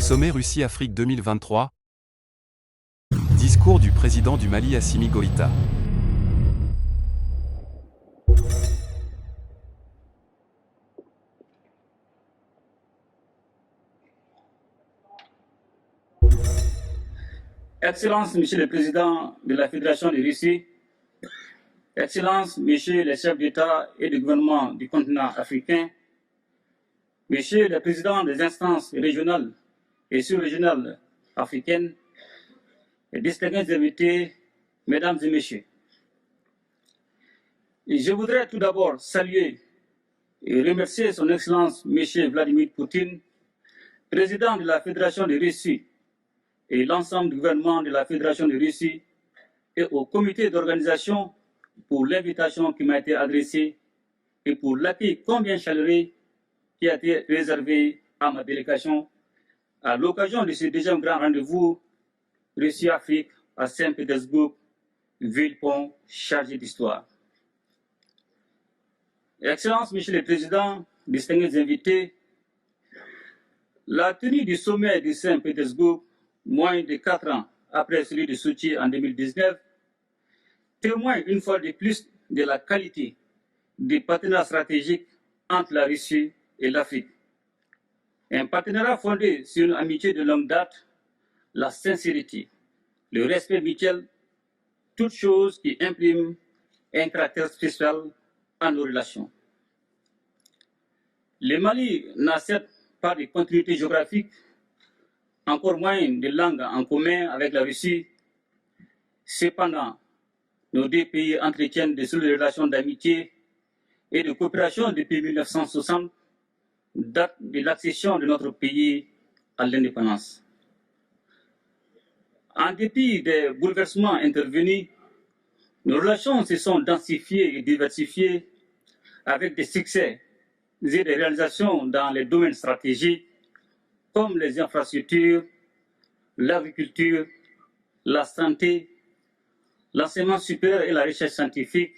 Sommet Russie-Afrique 2023. Discours du président du Mali Assimi Goïta. Excellences, Monsieur le Président de la Fédération de Russie, Excellences, Messieurs les chefs d'État et de gouvernement du continent africain, Messieurs les présidents des instances régionales et sous-régionales africaines, et distingués invités, Mesdames et Messieurs. Je voudrais tout d'abord saluer et remercier Son Excellence Monsieur Vladimir Poutine, Président de la Fédération de Russie, et l'ensemble du gouvernement de la Fédération de Russie et au comité d'organisation pour l'invitation qui m'a été adressée et pour l'accueil combien chaleureux qui a été réservé à ma délégation à l'occasion de ce deuxième grand rendez-vous Russie-Afrique à Saint-Pétersbourg, ville-pont chargée d'histoire. Excellences, Monsieur le Président, distingués invités, la tenue du sommet de Saint-Pétersbourg, moins de 4 ans après celui de Sochi en 2019, témoigne une fois de plus de la qualité des partenariats stratégiques entre la Russie et l'Afrique. Un partenariat fondé sur une amitié de longue date, la sincérité, le respect mutuel, toutes choses qui impriment un caractère spécial à nos relations. Le Mali n'a certes pas de continuité géographique, encore moins de langue en commun avec la Russie. Cependant, nos deux pays entretiennent de solides relations d'amitié et de coopération depuis 1960, date de l'accession de notre pays à l'indépendance. En dépit des bouleversements intervenus, nos relations se sont densifiées et diversifiées avec des succès et des réalisations dans les domaines stratégiques comme les infrastructures, l'agriculture, la santé, l'enseignement supérieur et la recherche scientifique,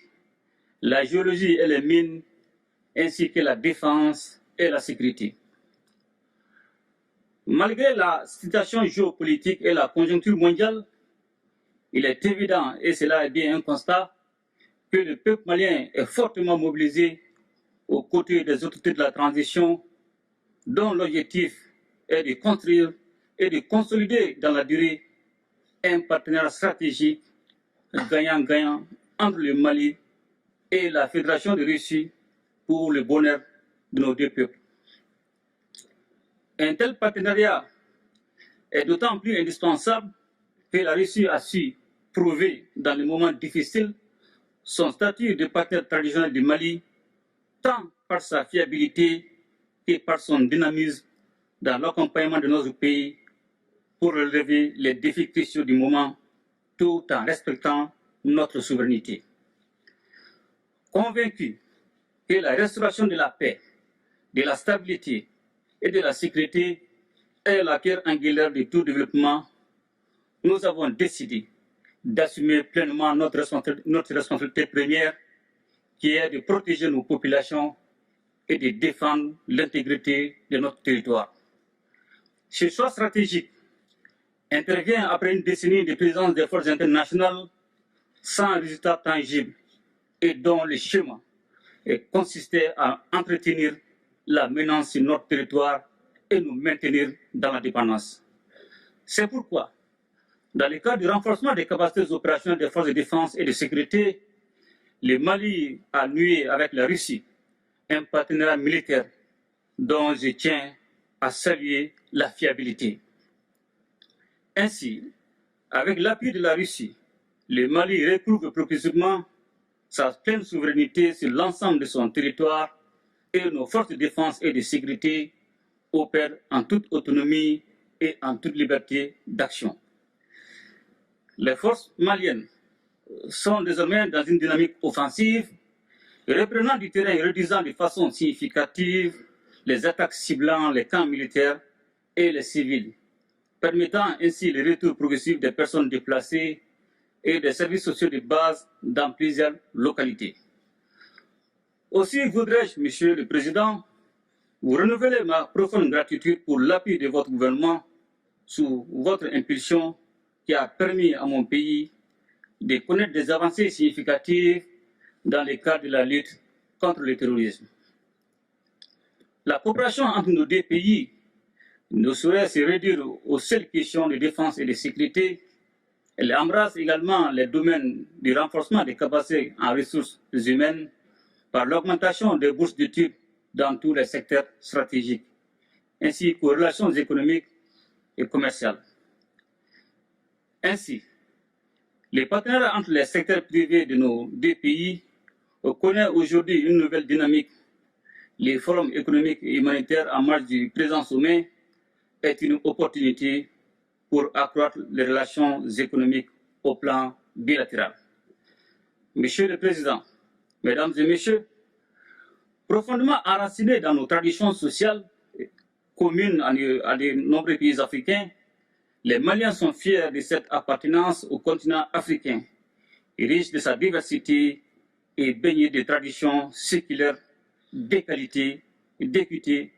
la géologie et les mines, ainsi que la défense et la sécurité. Malgré la situation géopolitique et la conjoncture mondiale, il est évident, et cela est bien un constat, que le peuple malien est fortement mobilisé aux côtés des autorités de la transition, dont l'objectif est de construire et de consolider dans la durée un partenariat stratégique gagnant-gagnant entre le Mali et la Fédération de Russie pour le bonheur de nos deux peuples. Un tel partenariat est d'autant plus indispensable que la Russie a su prouver dans les moments difficiles son statut de partenaire traditionnel du Mali, tant par sa fiabilité que par son dynamisme dans l'accompagnement de notre pays pour relever les défis cruciaux du moment, tout en respectant notre souveraineté. Convaincu que la restauration de la paix, de la stabilité et de la sécurité est la pierre angulaire de tout développement, nous avons décidé d'assumer pleinement notre responsabilité première, qui est de protéger nos populations et de défendre l'intégrité de notre territoire. Ce choix stratégique intervient après une décennie de présence des forces internationales sans résultat tangible et dont le schéma consistait à entretenir la menace sur notre territoire et nous maintenir dans la dépendance. C'est pourquoi, dans le cadre du renforcement des capacités opérationnelles des forces de défense et de sécurité, le Mali a noué avec la Russie un partenariat militaire dont je tiens à saluer la fiabilité. Ainsi, avec l'appui de la Russie, le Mali recouvre progressivement sa pleine souveraineté sur l'ensemble de son territoire et nos forces de défense et de sécurité opèrent en toute autonomie et en toute liberté d'action. Les forces maliennes sont désormais dans une dynamique offensive, reprenant du terrain et réduisant de façon significative les attaques ciblant les camps militaires et les civils, permettant ainsi le retour progressif des personnes déplacées et des services sociaux de base dans plusieurs localités. Aussi voudrais-je, Monsieur le Président, vous renouveler ma profonde gratitude pour l'appui de votre gouvernement sous votre impulsion qui a permis à mon pays de connaître des avancées significatives dans le cadre de la lutte contre le terrorisme. La coopération entre nos deux pays ne saurait se réduire aux seules questions de défense et de sécurité. Elle embrasse également les domaines du renforcement des capacités en ressources humaines par l'augmentation des bourses d'études dans tous les secteurs stratégiques, ainsi qu'aux relations économiques et commerciales. Ainsi, les partenariats entre les secteurs privés de nos deux pays connaissent aujourd'hui une nouvelle dynamique. Les forums économiques et humanitaires en marge du présent sommet est une opportunité pour accroître les relations économiques au plan bilatéral. Monsieur le Président, Mesdames et Messieurs, profondément enracinés dans nos traditions sociales communes à de nombreux pays africains, les Maliens sont fiers de cette appartenance au continent africain, riche de sa diversité et baigné de traditions séculaires, d'égalité, d'équité,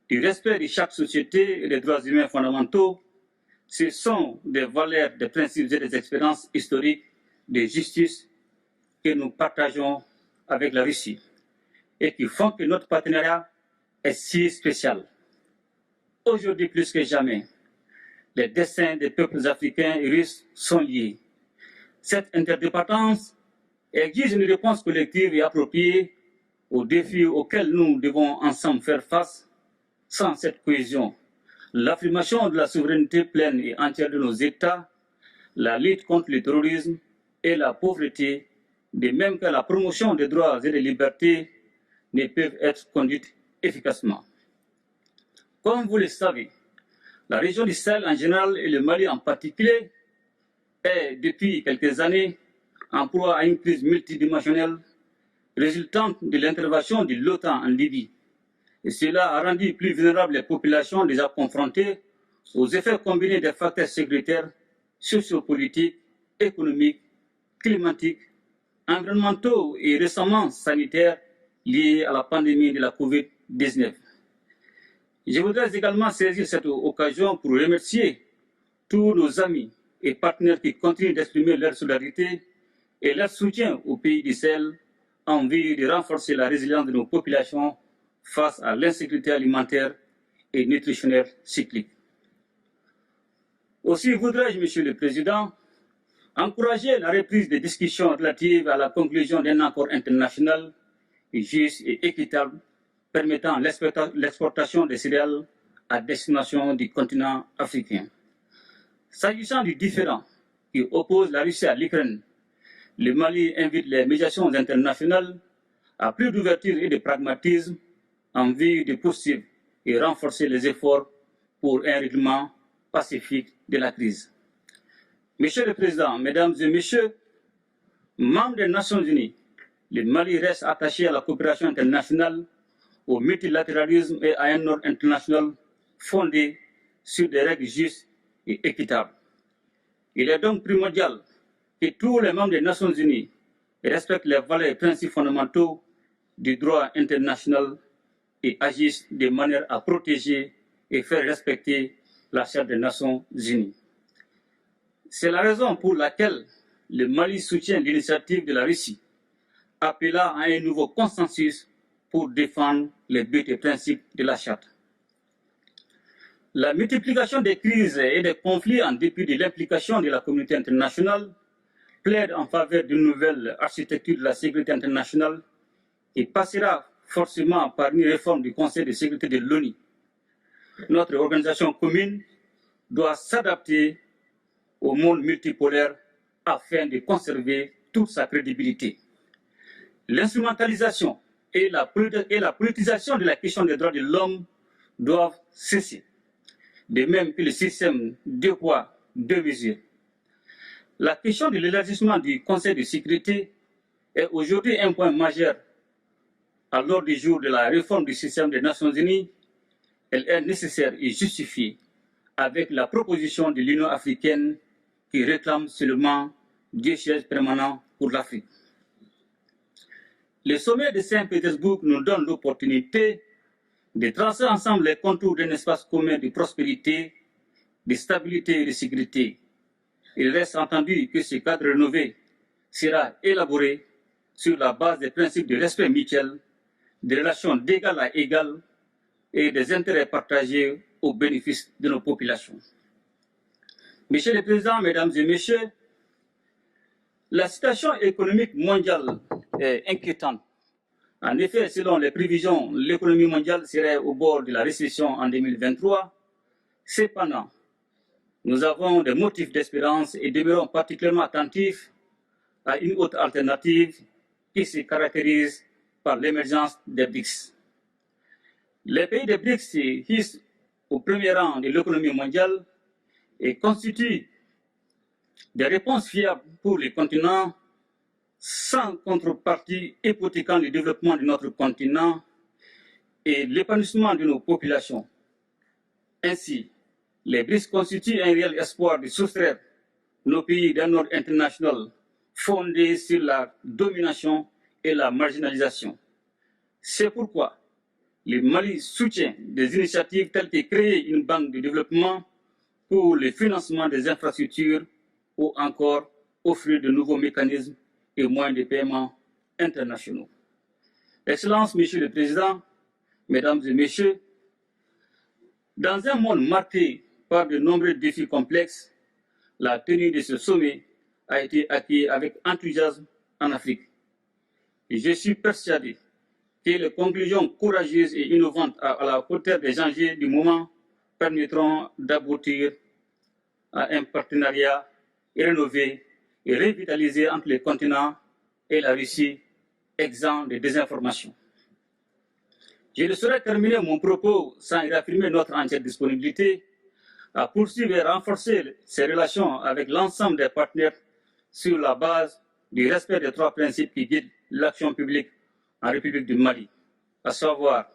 du respect de chaque société et des droits humains fondamentaux. Ce sont des valeurs, des principes et des expériences historiques de justice que nous partageons avec la Russie et qui font que notre partenariat est si spécial. Aujourd'hui plus que jamais, les destins des peuples africains et russes sont liés. Cette interdépendance exige une réponse collective et appropriée aux défis auxquels nous devons ensemble faire face. Sans cette cohésion, l'affirmation de la souveraineté pleine et entière de nos États, la lutte contre le terrorisme et la pauvreté, de même que la promotion des droits et des libertés, ne peuvent être conduites efficacement. Comme vous le savez, la région du Sahel en général et le Mali en particulier est depuis quelques années en proie à une crise multidimensionnelle résultante de l'intervention de l'OTAN en Libye. Et cela a rendu plus vulnérables les populations déjà confrontées aux effets combinés des facteurs sécuritaires, sociopolitiques, économiques, climatiques, environnementaux et récemment sanitaires liés à la pandémie de la COVID-19. Je voudrais également saisir cette occasion pour remercier tous nos amis et partenaires qui continuent d'exprimer leur solidarité et leur soutien au pays du Sahel en vue de renforcer la résilience de nos populations face à l'insécurité alimentaire et nutritionnelle cyclique. Aussi voudrais-je, Monsieur le Président, encourager la reprise des discussions relatives à la conclusion d'un accord international juste et équitable permettant l'exportation des céréales à destination du continent africain. S'agissant du différend qui oppose la Russie à l'Ukraine, le Mali invite les médiations internationales à plus d'ouverture et de pragmatisme en vue de poursuivre et renforcer les efforts pour un règlement pacifique de la crise. Monsieur le Président, Mesdames et Messieurs, membres des Nations Unies, le Mali reste attaché à la coopération internationale, au multilatéralisme et à un ordre international fondé sur des règles justes et équitables. Il est donc primordial que tous les membres des Nations Unies respectent les valeurs et principes fondamentaux du droit international et agissent de manière à protéger et faire respecter la Charte des Nations Unies. C'est la raison pour laquelle le Mali soutient l'initiative de la Russie, appelant à un nouveau consensus pour défendre les buts et principes de la Charte. La multiplication des crises et des conflits en dépit de l'implication de la communauté internationale plaide en faveur d'une nouvelle architecture de la sécurité internationale qui passera forcément par une réforme du Conseil de sécurité de l'ONU. Notre organisation commune doit s'adapter au monde multipolaire afin de conserver toute sa crédibilité. L'instrumentalisation et la politisation de la question des droits de l'homme doivent cesser, de même que le système deux poids, deux mesures. La question de l'élargissement du Conseil de sécurité est aujourd'hui un point majeur à l'ordre du jour de la réforme du système des Nations Unies. Elle est nécessaire et justifiée avec la proposition de l'Union africaine qui réclame seulement 2 sièges permanents pour l'Afrique. Le sommet de Saint-Pétersbourg nous donne l'opportunité de tracer ensemble les contours d'un espace commun de prospérité, de stabilité et de sécurité. Il reste entendu que ce cadre rénové sera élaboré sur la base des principes de respect mutuel, des relations d'égal à égal et des intérêts partagés au bénéfice de nos populations. Monsieur le Président, Mesdames et Messieurs, la situation économique mondiale est inquiétante. En effet, selon les prévisions, l'économie mondiale serait au bord de la récession en 2023. Cependant, nous avons des motifs d'espérance et demeurons particulièrement attentifs à une autre alternative qui se caractérise par l'émergence des BRICS. Les pays des BRICS se hissent au premier rang de l'économie mondiale et constituent des réponses fiables pour les continents sans contrepartie hypothéquant le développement de notre continent et l'épanouissement de nos populations. Ainsi, les BRICS constituent un réel espoir de soustraire nos pays d'un ordre international fondé sur la domination et la marginalisation. C'est pourquoi le Mali soutient des initiatives telles que créer une banque de développement pour le financement des infrastructures ou encore offrir de nouveaux mécanismes et moyens de paiement internationaux. Excellences, Monsieur le Président, Mesdames et Messieurs, dans un monde marqué par de nombreux défis complexes, la tenue de ce sommet a été accueillie avec enthousiasme en Afrique. Et je suis persuadé que les conclusions courageuses et innovantes à la hauteur des enjeux du moment permettront d'aboutir à un partenariat rénové et revitalisé entre les continents et la Russie, exempt de désinformation. Je ne saurais terminer mon propos sans réaffirmer notre entière disponibilité à poursuivre et renforcer ces relations avec l'ensemble des partenaires sur la base du respect des trois principes qui guident l'action publique en République du Mali, à savoir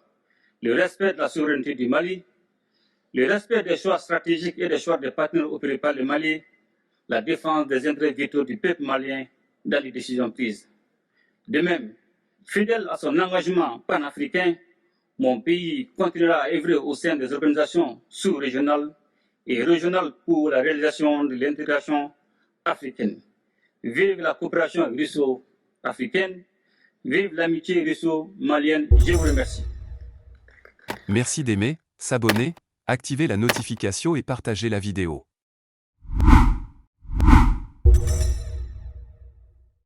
le respect de la souveraineté du Mali, le respect des choix stratégiques et des choix des partenaires opérés par le Mali, la défense des intérêts vitaux du peuple malien dans les décisions prises. De même, fidèle à son engagement panafricain, mon pays continuera à œuvrer au sein des organisations sous-régionales et régionales pour la réalisation de l'intégration africaine. Vive la coopération russo-africaine, vive l'amitié russo-malienne. Je vous remercie. Merci d'aimer, s'abonner, activer la notification et partager la vidéo.